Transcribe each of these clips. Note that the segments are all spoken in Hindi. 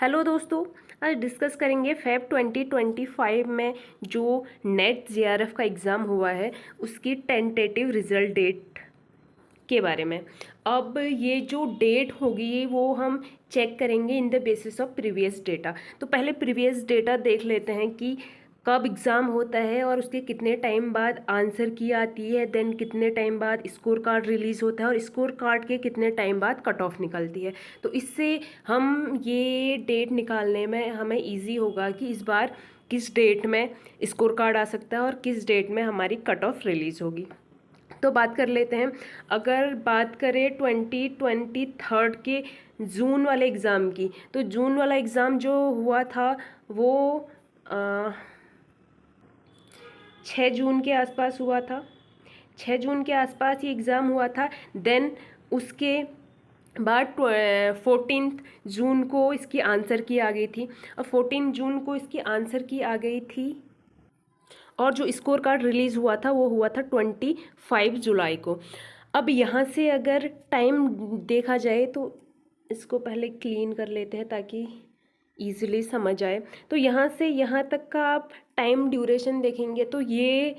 हेलो दोस्तों, आज डिस्कस करेंगे फेब 2025 में जो नेट जेआरएफ का एग्ज़ाम हुआ है उसकी टेंटेटिव रिज़ल्ट डेट के बारे में। अब ये जो डेट होगी वो हम चेक करेंगे in the basis of previous data. तो पहले प्रीवियस डेटा देख लेते हैं कि कब एग्ज़ाम होता है और उसके कितने टाइम बाद आंसर की आती है, देन कितने टाइम बाद स्कोर कार्ड रिलीज़ होता है और स्कोर कार्ड के कितने टाइम बाद कट ऑफ निकलती है। तो इससे हम ये डेट निकालने में हमें इजी होगा कि इस बार किस डेट में स्कोर कार्ड आ सकता है और किस डेट में हमारी कट ऑफ रिलीज़ होगी। तो बात कर लेते हैं। अगर बात करें 2023 के जून वाले एग्ज़ाम की, तो जून वाला एग्ज़ाम जो हुआ था वो 6 जून के आसपास हुआ था। 6 जून के आसपास ये एग्ज़ाम हुआ था। देन उसके बाद 14 जून को इसकी आंसर की आ गई थी और 14 जून को इसकी आंसर की आ गई थी और जो स्कोर कार्ड रिलीज़ हुआ था वो हुआ था 25 जुलाई को। अब यहाँ से अगर टाइम देखा जाए तो इसको पहले क्लीन कर लेते हैं ताकि ईजिली समझ आए। तो यहाँ से यहाँ तक का आप टाइम ड्यूरेशन देखेंगे तो ये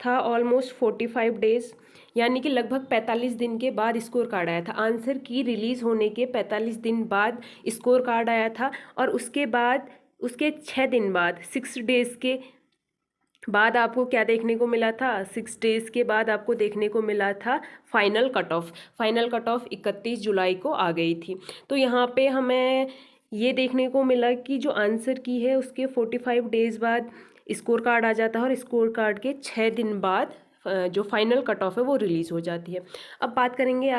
था ऑलमोस्ट 45 डेज़, यानी कि लगभग 45 दिन के बाद स्कोर कार्ड आया था। आंसर की रिलीज़ होने के 45 दिन बाद स्कोर कार्ड आया था और उसके बाद उसके 6 दिन बाद 6 डेज़ के बाद आपको क्या देखने को मिला था? 6 डेज़ के बाद आपको देखने को मिला था final cut off. Final cut off 31 जुलाई को आ गई थी। तो यहाँ पे हमें ये देखने को मिला कि जो आंसर की है उसके 45 डेज़ बाद स्कोर कार्ड आ जाता है और स्कोर कार्ड के 6 दिन बाद जो फाइनल कट ऑफ है वो रिलीज़ हो जाती है। अब बात करेंगे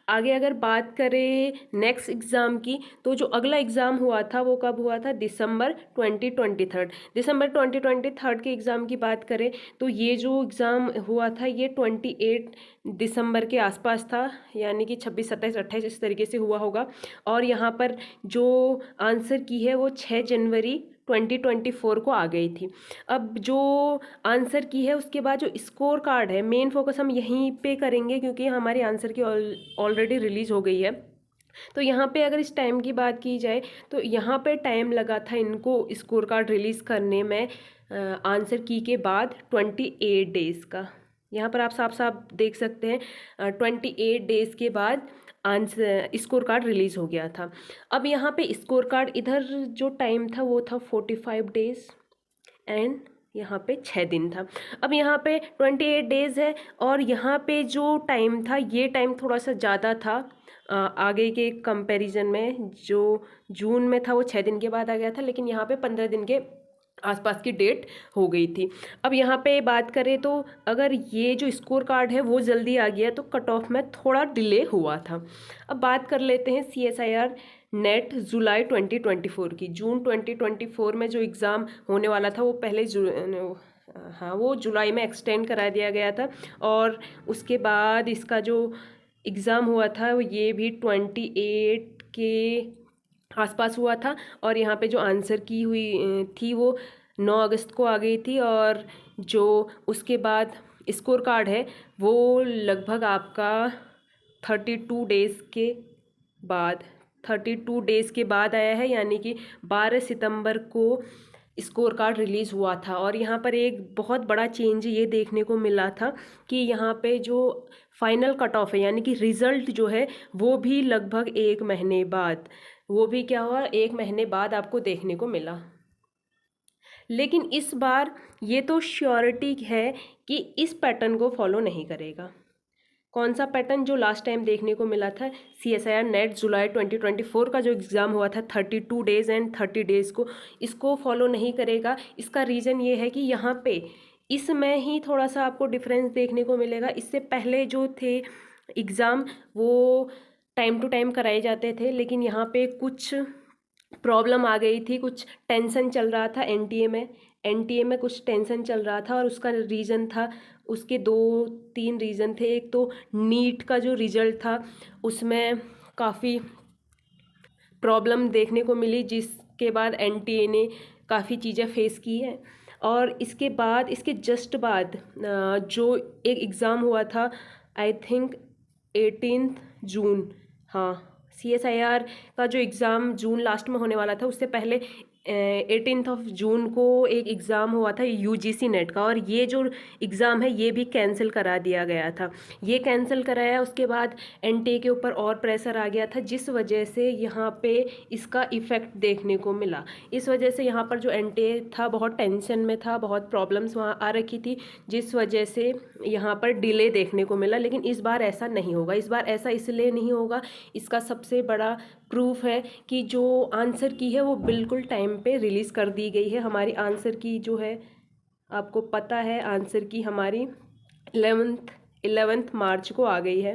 आगे अगर बात करें नेक्स्ट एग्ज़ाम की, तो जो अगला एग्ज़ाम हुआ था वो कब हुआ था? दिसंबर 2023। दिसंबर 2023 के एग्ज़ाम की बात करें तो ये जो एग्ज़ाम हुआ था ये 28 दिसंबर के आसपास था, यानी कि 26, 27, 28 इस तरीके से हुआ होगा। और यहाँ पर जो आंसर की है वो 6 जनवरी 2024 को आ गई थी। अब जो आंसर की है उसके बाद जो स्कोर कार्ड है, मेन फोकस हम यहीं पे करेंगे क्योंकि हमारी आंसर की ऑलरेडी रिलीज़ हो गई है। तो यहाँ पे अगर इस टाइम की बात की जाए तो यहाँ पे टाइम लगा था इनको स्कोर कार्ड रिलीज़ करने में आंसर की के बाद 28 डेज़ का। यहाँ पर आप साफ साफ देख सकते हैं 28 डेज़ के बाद आंसर स्कोर कार्ड रिलीज़ हो गया था। अब यहाँ पे स्कोर कार्ड इधर जो टाइम था वो था 45 डेज़ एंड यहाँ पे 6 दिन था। अब यहाँ पे 28 डेज़ है और यहाँ पे जो टाइम था ये टाइम थोड़ा सा ज़्यादा था आगे के कंपैरिजन में। जो जून में था वो 6 दिन के बाद आ गया था, लेकिन यहाँ पे 15 दिन के आसपास की डेट हो गई थी। अब यहाँ पे बात करें तो अगर ये जो स्कोर कार्ड है वो जल्दी आ गया तो कट ऑफ में थोड़ा डिले हुआ था। अब बात कर लेते हैं CSIR नेट जुलाई 2024 की। जून 2024 में जो एग्ज़ाम होने वाला था वो पहले वो जुलाई में एक्सटेंड करा दिया गया था और उसके बाद इसका जो एग्ज़ाम हुआ था ये भी 28 के आसपास हुआ था और यहाँ पे जो आंसर की हुई थी वो 9 अगस्त को आ गई थी और जो उसके बाद स्कोर कार्ड है वो लगभग आपका 32 डेज़ के बाद 32 डेज़ के बाद आया है, यानी कि 12 सितंबर को स्कोर कार्ड रिलीज़ हुआ था। और यहाँ पर एक बहुत बड़ा चेंज ये देखने को मिला था कि यहाँ पे जो फाइनल कट ऑफ है यानी कि रिज़ल्ट जो है वो भी लगभग 1 महीने बाद, वो भी क्या हुआ 1 महीने बाद आपको देखने को मिला। लेकिन इस बार ये तो श्योरिटी है कि इस पैटर्न को फॉलो नहीं करेगा। कौन सा पैटर्न? जो लास्ट टाइम देखने को मिला था CSIR नेट जुलाई 2024 का जो एग्ज़ाम हुआ था 32 डेज़ एंड 30 डेज़ को, इसको फॉलो नहीं करेगा। इसका रीज़न ये है कि यहाँ पे इसमें ही थोड़ा सा आपको डिफरेंस देखने को मिलेगा। इससे पहले जो थे एग्ज़ाम वो टाइम टू टाइम कराए जाते थे, लेकिन यहाँ पे कुछ प्रॉब्लम आ गई थी, कुछ टेंशन चल रहा था एनटीए में कुछ टेंशन चल रहा था और उसका रीज़न था, उसके 2-3 रीज़न थे। एक तो नीट का जो रिज़ल्ट था उसमें काफ़ी प्रॉब्लम देखने को मिली, जिसके बाद एनटीए ने काफ़ी चीज़ें फेस की हैं। और इसके बाद इसके जस्ट बाद जो एक एग्ज़ाम हुआ था आई थिंक 18 जून, हाँ CSIR का जो एग्ज़ाम जून लास्ट में होने वाला था, उससे पहले 18 जून को एक एग्ज़ाम हुआ था UGC नेट का, और ये जो एग्ज़ाम है ये भी कैंसिल करा दिया गया था। ये कैंसिल कराया, उसके बाद NTA के ऊपर और प्रेशर आ गया था, जिस वजह से यहाँ पे इसका इफ़ेक्ट देखने को मिला। इस वजह से यहाँ पर जो NTA था बहुत टेंशन में था, बहुत प्रॉब्लम्स वहाँ आ रखी थी, जिस वजह से यहाँ पर डिले देखने को मिला। लेकिन इस बार ऐसा नहीं होगा। इस बार ऐसा इसलिए नहीं होगा, इसका सबसे बड़ा प्रूफ है कि जो आंसर की है वो बिल्कुल टाइम पे रिलीज़ कर दी गई है। हमारी आंसर की जो है, आपको पता है, आंसर की हमारी 11 मार्च को आ गई है।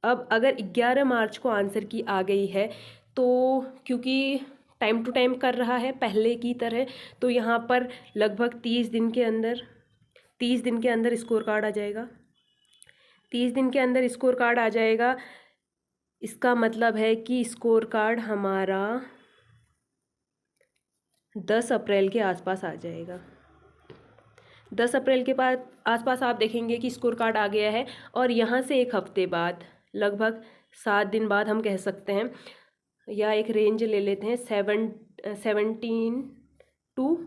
अब अगर 11 मार्च को आंसर की आ गई है, तो क्योंकि टाइम टू टाइम कर रहा है पहले की तरह, तो यहाँ पर लगभग 30 दिन के अंदर स्कोर कार्ड आ जाएगा। 30 दिन के अंदर स्कोर कार्ड आ जाएगा। इसका मतलब है कि स्कोर कार्ड हमारा 10 अप्रैल के आसपास आ जाएगा। 10 अप्रैल के बाद आसपास आप देखेंगे कि स्कोर कार्ड आ गया है, और यहाँ से एक हफ्ते बाद, लगभग 7 दिन बाद हम कह सकते हैं, या एक रेंज ले लेते हैं 17 to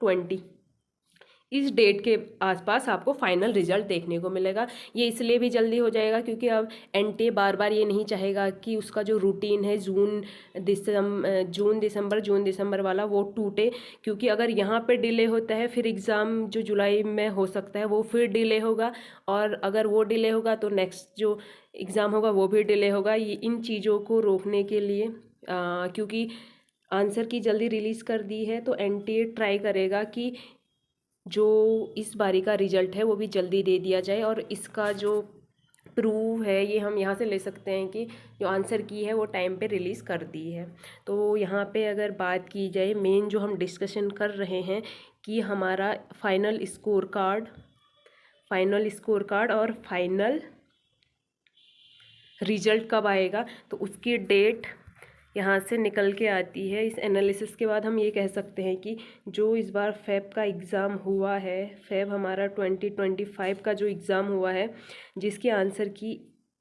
20, इस डेट के आसपास आपको फाइनल रिजल्ट देखने को मिलेगा। ये इसलिए भी जल्दी हो जाएगा क्योंकि अब NTA बार बार ये नहीं चाहेगा कि उसका जो रूटीन है जून दिसंबर वाला वो टूटे, क्योंकि अगर यहाँ पे डिले होता है फिर एग्ज़ाम जो जुलाई में हो सकता है वो फिर डिले होगा, और अगर वो डिले होगा तो नेक्स्ट जो एग्ज़ाम होगा वो भी डिले होगा। ये इन चीज़ों को रोकने के लिए, क्योंकि आंसर की जल्दी रिलीज़ कर दी है, तो NTA ट्राई करेगा कि जो इस बारी का रिजल्ट है वो भी जल्दी दे दिया जाए। और इसका जो प्रूव है ये हम यहाँ से ले सकते हैं कि जो आंसर की है वो टाइम पे रिलीज़ कर दी है। तो यहाँ पे अगर बात की जाए, मेन जो हम डिस्कशन कर रहे हैं कि हमारा फाइनल स्कोर कार्ड और फाइनल रिजल्ट कब आएगा, तो उसकी डेट यहाँ से निकल के आती है। इस एनालिसिस के बाद हम ये कह सकते हैं कि जो इस बार फ़ेब का एग्ज़ाम हुआ है, फ़ेब हमारा 2025 का जो एग्ज़ाम हुआ है, जिसकी आंसर की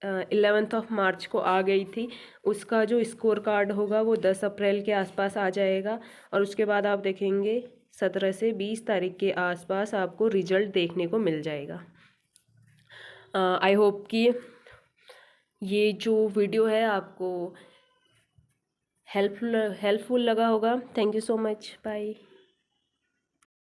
11 मार्च को आ गई थी, उसका जो स्कोर कार्ड होगा वो 10 अप्रैल के आसपास आ जाएगा। और उसके बाद आप देखेंगे 17 से 20 तारीख के आसपास आपको रिजल्ट देखने को मिल जाएगा। आई होप कि ये जो वीडियो है आपको हेल्पफुल लगा होगा। Thank you so much, bye.